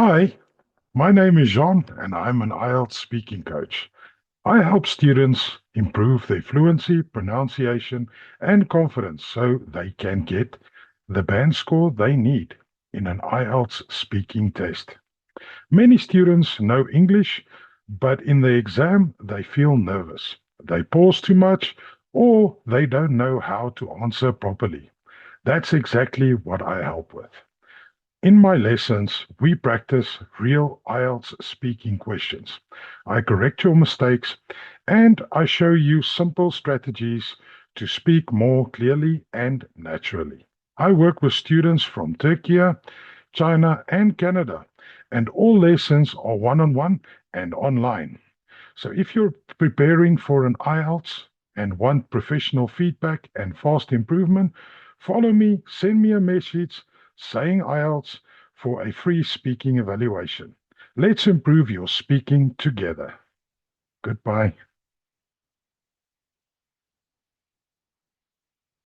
Hi, my name is Jean, and I'm an IELTS speaking coach. I help students improve their fluency, pronunciation, and confidence so they can get the band score they need in an IELTS speaking test. Many students know English, but in the exam, they feel nervous. They pause too much, or they don't know how to answer properly. That's exactly what I help with. In my lessons, we practice real IELTS speaking questions. I correct your mistakes and I show you simple strategies to speak more clearly and naturally. I work with students from Turkey, China, and Canada, and all lessons are one on one and online. So if you're preparing for an IELTS and want professional feedback and fast improvement, follow me, send me a message saying IELTS for a free speaking evaluation. Let's improve your speaking together. Goodbye.